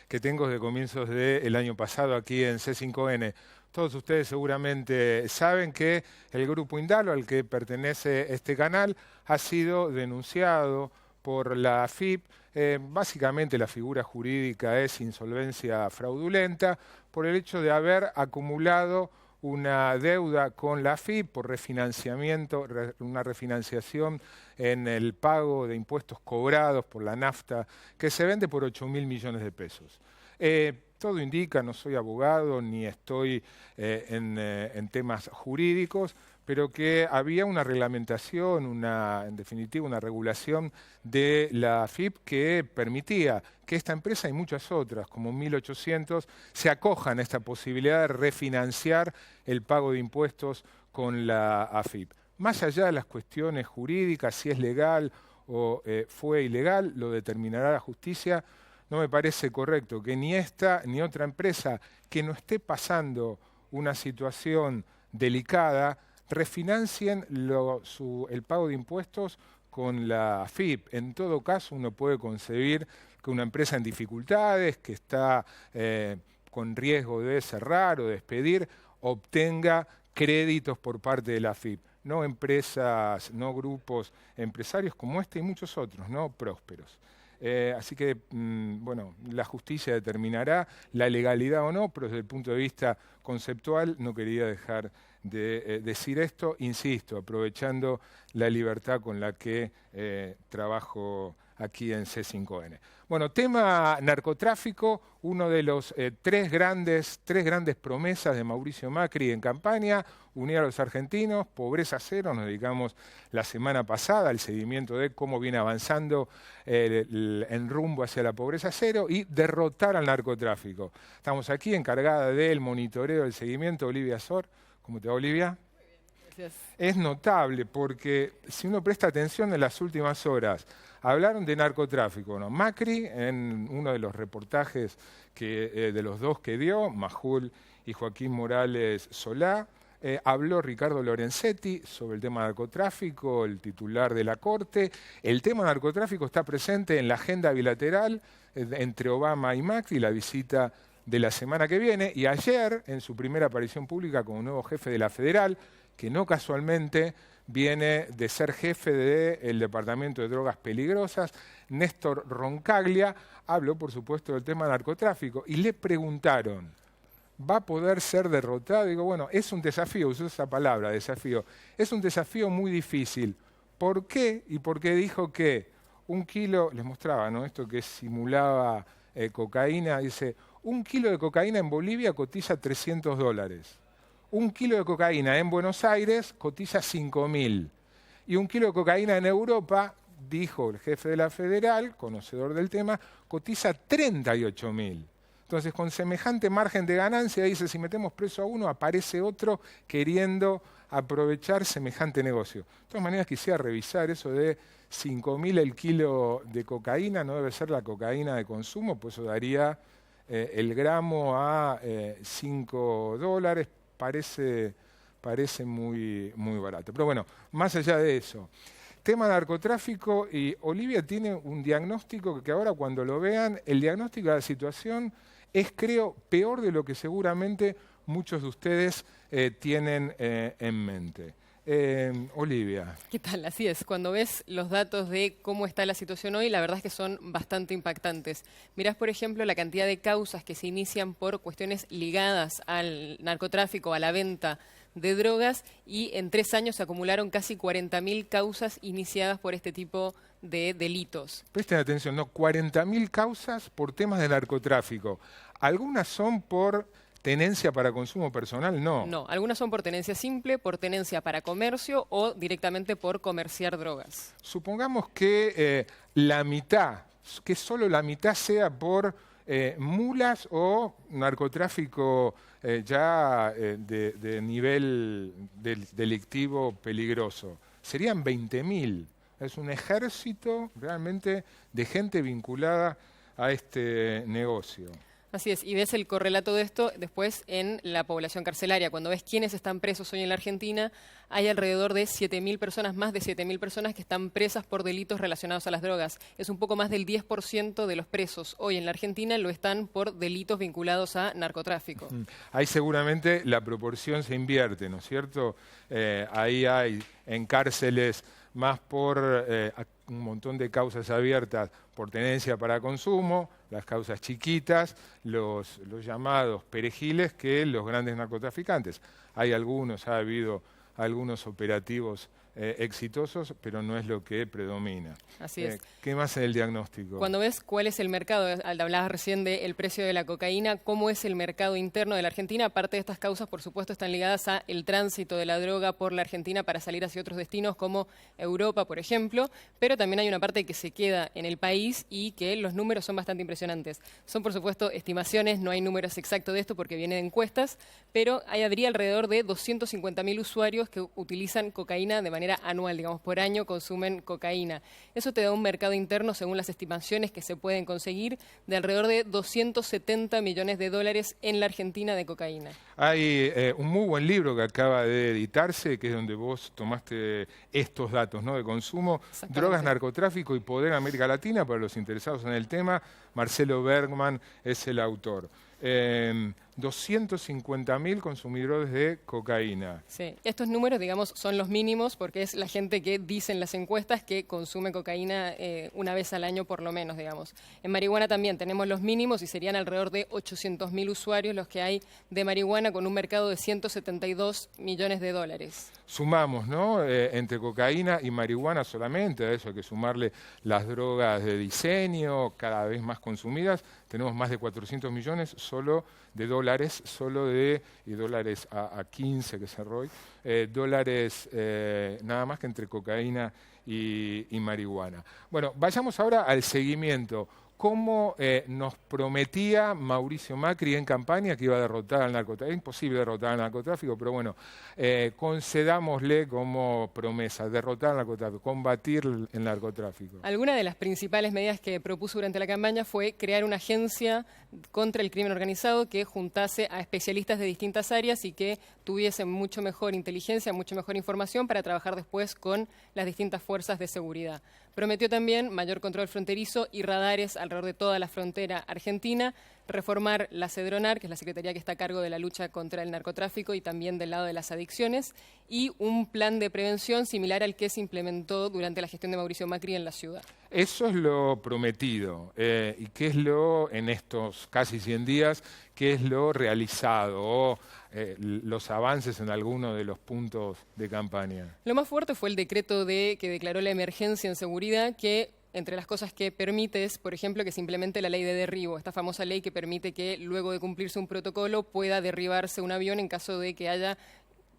que tengo desde comienzos del año pasado aquí en C5N. Todos ustedes seguramente saben que el grupo Indalo, al que pertenece este canal, ha sido denunciado por la AFIP. Básicamente la figura jurídica es insolvencia fraudulenta por el hecho de haber acumulado una deuda con la AFIP por refinanciamiento, una refinanciación en el pago de impuestos cobrados por la nafta, que se vende por 8.000 millones de pesos. Todo indica, no soy abogado ni estoy en temas jurídicos, pero que había una reglamentación, en definitiva una regulación de la AFIP que permitía que esta empresa y muchas otras, como 1.800, se acojan a esta posibilidad de refinanciar el pago de impuestos con la AFIP. Más allá de las cuestiones jurídicas, si es legal o fue ilegal, lo determinará la justicia. No me parece correcto que ni esta ni otra empresa que no esté pasando una situación delicada refinancien el pago de impuestos con la AFIP. En todo caso, uno puede concebir que una empresa en dificultades, que está con riesgo de cerrar o despedir, obtenga créditos por parte de la AFIP. No empresas, no grupos empresarios como este y muchos otros, no prósperos. Así que, bueno, la justicia determinará la legalidad o no, pero desde el punto de vista conceptual no quería dejar de decir esto, insisto, aprovechando la libertad con la que trabajo aquí en C5N. Bueno, tema narcotráfico, uno de los tres grandes promesas de Mauricio Macri en campaña: unir a los argentinos, pobreza cero. Nos dedicamos la semana pasada al seguimiento de cómo viene avanzando en rumbo hacia la pobreza cero, y derrotar al narcotráfico. Estamos aquí encargada del monitoreo, del seguimiento, Olivia Sor. ¿Cómo te va, Olivia? Gracias. Es notable porque si uno presta atención en las últimas horas, hablaron de narcotráfico, ¿no? Macri, en uno de los reportajes de los dos que dio, Majul y Joaquín Morales Solá, habló Ricardo Lorenzetti sobre el tema narcotráfico, el titular de la Corte. El tema narcotráfico está presente en la agenda bilateral entre Obama y Macri, la visita de la semana que viene, y ayer, en su primera aparición pública como nuevo jefe de la Federal, que no casualmente viene de ser jefe del Departamento de Drogas Peligrosas, Néstor Roncaglia, habló por supuesto del tema narcotráfico y le preguntaron: ¿va a poder ser derrotado? Digo, bueno, es un desafío, usó esa palabra, desafío. Es un desafío muy difícil. ¿Por qué? Y porque dijo que un kilo, les mostraba, ¿no?, esto que simulaba cocaína, dice, un kilo de cocaína en Bolivia cotiza $300. Un kilo de cocaína en Buenos Aires cotiza 5.000. Y un kilo de cocaína en Europa, dijo el jefe de la Federal, conocedor del tema, cotiza 38.000. Entonces, con semejante margen de ganancia, dice, si metemos preso a uno, aparece otro queriendo aprovechar semejante negocio. De todas maneras, quisiera revisar eso de 5.000 el kilo de cocaína, no debe ser la cocaína de consumo, pues eso daría el gramo a $5. Parece muy barato. Pero bueno, más allá de eso, tema narcotráfico, y Olivia tiene un diagnóstico que ahora cuando lo vean, el diagnóstico de la situación es, creo, peor de lo que seguramente muchos de ustedes tienen en mente. Olivia. ¿Qué tal? Así es. Cuando ves los datos de cómo está la situación hoy, la verdad es que son bastante impactantes. Mirás, por ejemplo, la cantidad de causas que se inician por cuestiones ligadas al narcotráfico, a la venta de drogas, y en 3 años se acumularon casi 40.000 causas iniciadas por este tipo de delitos. Presten atención, ¿no? 40.000 causas por temas de narcotráfico. Algunas son por tenencia para consumo personal, no. No, algunas son por tenencia simple, por tenencia para comercio o directamente por comerciar drogas. Supongamos que la mitad, que solo la mitad sea por mulas o narcotráfico de nivel delictivo peligroso. Serían 20.000. Es un ejército realmente de gente vinculada a este negocio. Así es, y ves el correlato de esto después en la población carcelaria. Cuando ves quiénes están presos hoy en la Argentina, hay alrededor de 7.000 personas, más de 7.000 personas que están presas por delitos relacionados a las drogas. Es un poco más del 10% de los presos hoy en la Argentina lo están por delitos vinculados a narcotráfico. Ahí seguramente la proporción se invierte, ¿no es cierto? Ahí hay en cárceles más por un montón de causas abiertas por tenencia para consumo, las causas chiquitas, los llamados perejiles, que los grandes narcotraficantes. Hay algunos, ha habido algunos operativos exitosos, pero no es lo que predomina. Así es. ¿Qué más en el diagnóstico? Cuando ves cuál es el mercado, hablabas recién del precio de la cocaína, cómo es el mercado interno de la Argentina, aparte de estas causas, por supuesto, están ligadas a el tránsito de la droga por la Argentina para salir hacia otros destinos como Europa, por ejemplo, pero también hay una parte que se queda en el país y que los números son bastante impresionantes. Son, por supuesto, estimaciones, no hay números exactos de esto porque viene de encuestas, pero habría alrededor de 250.000 usuarios que utilizan cocaína de manera anual, digamos, por año consumen cocaína. Eso te da un mercado interno, según las estimaciones que se pueden conseguir, de alrededor de 270 millones de dólares en la Argentina de cocaína. Hay un muy buen libro que acaba de editarse, que es donde vos tomaste estos datos, ¿no?, de consumo, drogas, narcotráfico y poder en América Latina, para los interesados en el tema. Marcelo Bergman es el autor. 250.000 consumidores de cocaína. Sí, estos números, digamos, son los mínimos porque es la gente que dicen las encuestas que consume cocaína una vez al año por lo menos, digamos. En marihuana también tenemos los mínimos y serían alrededor de 800.000 usuarios los que hay de marihuana con un mercado de 172 millones de dólares. Sumamos, ¿no?, entre cocaína y marihuana solamente, a eso hay que sumarle las drogas de diseño, cada vez más consumidas. Tenemos más de 400 millones solo de dólares, y dólares a 15 que cerró hoy, dólares nada más que entre cocaína y marihuana. Bueno, vayamos ahora al seguimiento. ¿Cómo nos prometía Mauricio Macri en campaña que iba a derrotar al narcotráfico? Es imposible derrotar al narcotráfico, pero bueno, concedámosle como promesa, derrotar al narcotráfico, combatir el narcotráfico. Alguna de las principales medidas que propuso durante la campaña fue crear una agencia contra el crimen organizado que juntase a especialistas de distintas áreas y que tuviese mucho mejor inteligencia, mucho mejor información para trabajar después con las distintas fuerzas de seguridad. Prometió también mayor control fronterizo y radares alrededor de toda la frontera argentina, reformar la Cedronar, que es la secretaría que está a cargo de la lucha contra el narcotráfico y también del lado de las adicciones, y un plan de prevención similar al que se implementó durante la gestión de Mauricio Macri en la ciudad. Eso es lo prometido. ¿Y qué es lo, en estos casi 100 días, qué es lo realizado o los avances en alguno de los puntos de campaña? Lo más fuerte fue el decreto que declaró la emergencia en seguridad, que entre las cosas que permite es, por ejemplo, que se implemente la ley de derribo, esta famosa ley que permite que luego de cumplirse un protocolo pueda derribarse un avión en caso de que haya,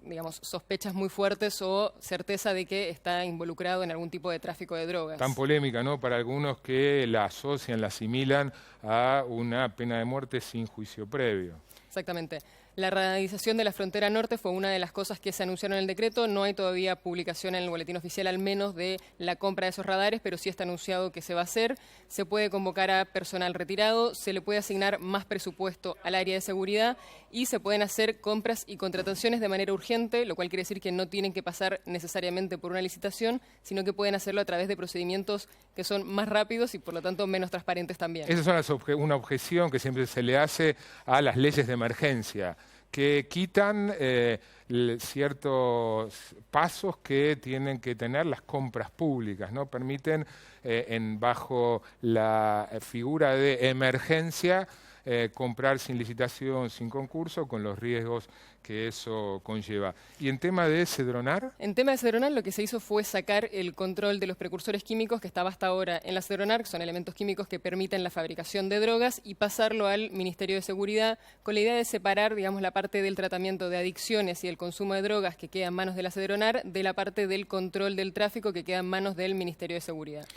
digamos, sospechas muy fuertes o certeza de que está involucrado en algún tipo de tráfico de drogas. Tan polémica, ¿no?, para algunos que la asocian, la asimilan a una pena de muerte sin juicio previo. Exactamente. La radarización de la frontera norte fue una de las cosas que se anunciaron en el decreto. No hay todavía publicación en el boletín oficial, al menos, de la compra de esos radares, pero sí está anunciado que se va a hacer. Se puede convocar a personal retirado, se le puede asignar más presupuesto al área de seguridad y se pueden hacer compras y contrataciones de manera urgente, lo cual quiere decir que no tienen que pasar necesariamente por una licitación, sino que pueden hacerlo a través de procedimientos que son más rápidos y, por lo tanto, menos transparentes también. Esa es una objeción que siempre se le hace a las leyes de emergencia, que quitan ciertos pasos que tienen que tener las compras públicas, ¿no? Permiten, bajo la figura de emergencia, comprar sin licitación, sin concurso, con los riesgos que eso conlleva. ¿Y en tema de Cedronar? En tema de Cedronar, lo que se hizo fue sacar el control de los precursores químicos que estaba hasta ahora en la Cedronar, que son elementos químicos que permiten la fabricación de drogas, y pasarlo al Ministerio de Seguridad, con la idea de separar, digamos, la parte del tratamiento de adicciones y el consumo de drogas que queda en manos de la Cedronar de la parte del control del tráfico que queda en manos del Ministerio de Seguridad.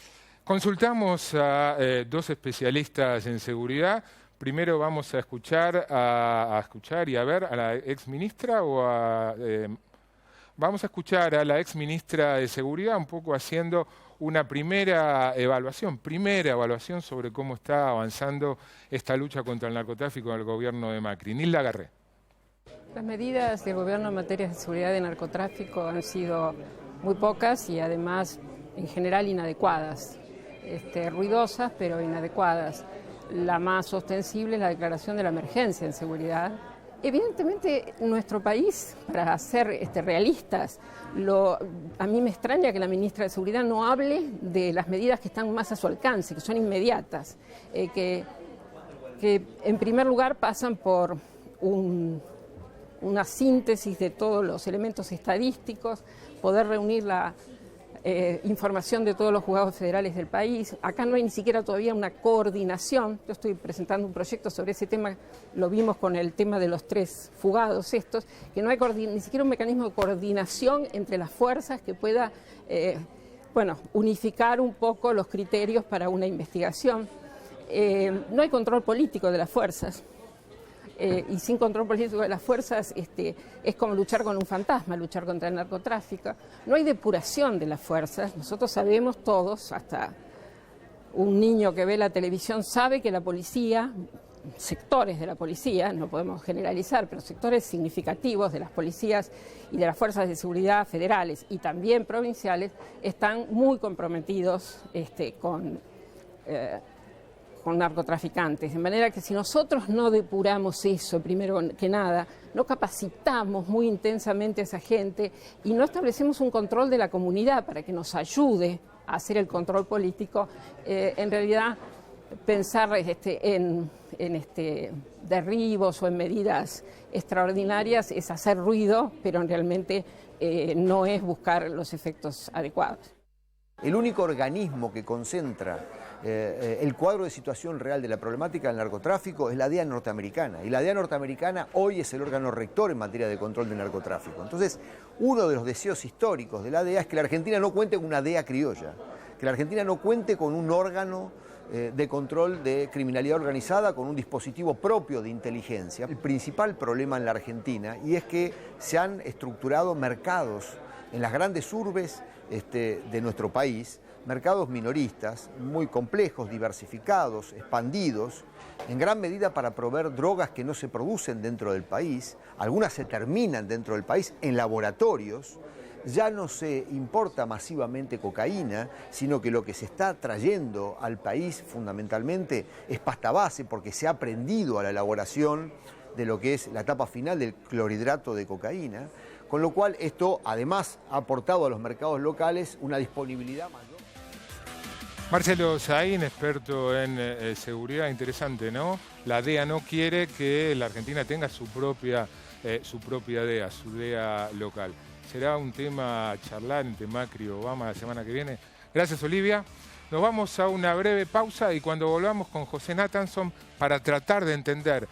Consultamos a dos especialistas en seguridad. Primero vamos a escuchar y a ver a la exministra vamos a escuchar a la exministra de Seguridad un poco haciendo una primera evaluación sobre cómo está avanzando esta lucha contra el narcotráfico del gobierno de Macri. Nilda Garré. Las medidas del gobierno en materia de seguridad de narcotráfico han sido muy pocas y además en general inadecuadas, ruidosas pero inadecuadas. La más ostensible es la declaración de la emergencia en seguridad. Evidentemente nuestro país, para ser realistas, a mí me extraña que la ministra de Seguridad no hable de las medidas que están más a su alcance, que son inmediatas, que en primer lugar pasan por una síntesis de todos los elementos estadísticos, poder reunir la información de todos los juzgados federales del país. Acá no hay ni siquiera todavía una coordinación. Yo estoy presentando un proyecto sobre ese tema, lo vimos con el tema de los 3 fugados estos, que no hay ni siquiera un mecanismo de coordinación entre las fuerzas que pueda unificar un poco los criterios para una investigación. No hay control político de las fuerzas. Y sin control político de las fuerzas es como luchar con un fantasma, luchar contra el narcotráfico. No hay depuración de las fuerzas. Nosotros sabemos todos, hasta un niño que ve la televisión sabe que la policía, sectores de la policía, no podemos generalizar, pero sectores significativos de las policías y de las fuerzas de seguridad federales y también provinciales están muy comprometidos con narcotraficantes, de manera que si nosotros no depuramos eso, primero que nada, no capacitamos muy intensamente a esa gente y no establecemos un control de la comunidad para que nos ayude a hacer el control político, en realidad pensar en derribos o en medidas extraordinarias es hacer ruido, pero realmente no es buscar los efectos adecuados. El único organismo que concentra el cuadro de situación real de la problemática del narcotráfico es la DEA norteamericana. Y la DEA norteamericana hoy es el órgano rector en materia de control del narcotráfico. Entonces, uno de los deseos históricos de la DEA es que la Argentina no cuente con una DEA criolla, que la Argentina no cuente con un órgano de control de criminalidad organizada, con un dispositivo propio de inteligencia. El principal problema en la Argentina y es que se han estructurado mercados en las grandes urbes de nuestro país, mercados minoristas, muy complejos, diversificados, expandidos, en gran medida para proveer drogas que no se producen dentro del país, algunas se terminan dentro del país en laboratorios. Ya no se importa masivamente cocaína, sino que lo que se está trayendo al país fundamentalmente es pasta base, porque se ha aprendido a la elaboración de lo que es la etapa final del clorhidrato de cocaína, con lo cual esto además ha aportado a los mercados locales una disponibilidad mayor. Marcelo Saín, experto en seguridad, interesante, ¿no? La DEA no quiere que la Argentina tenga su propia DEA, su DEA local. Será un tema a charlar entre Macri y Obama la semana que viene. Gracias, Olivia. Nos vamos a una breve pausa y cuando volvamos con José Nathanson para tratar de entender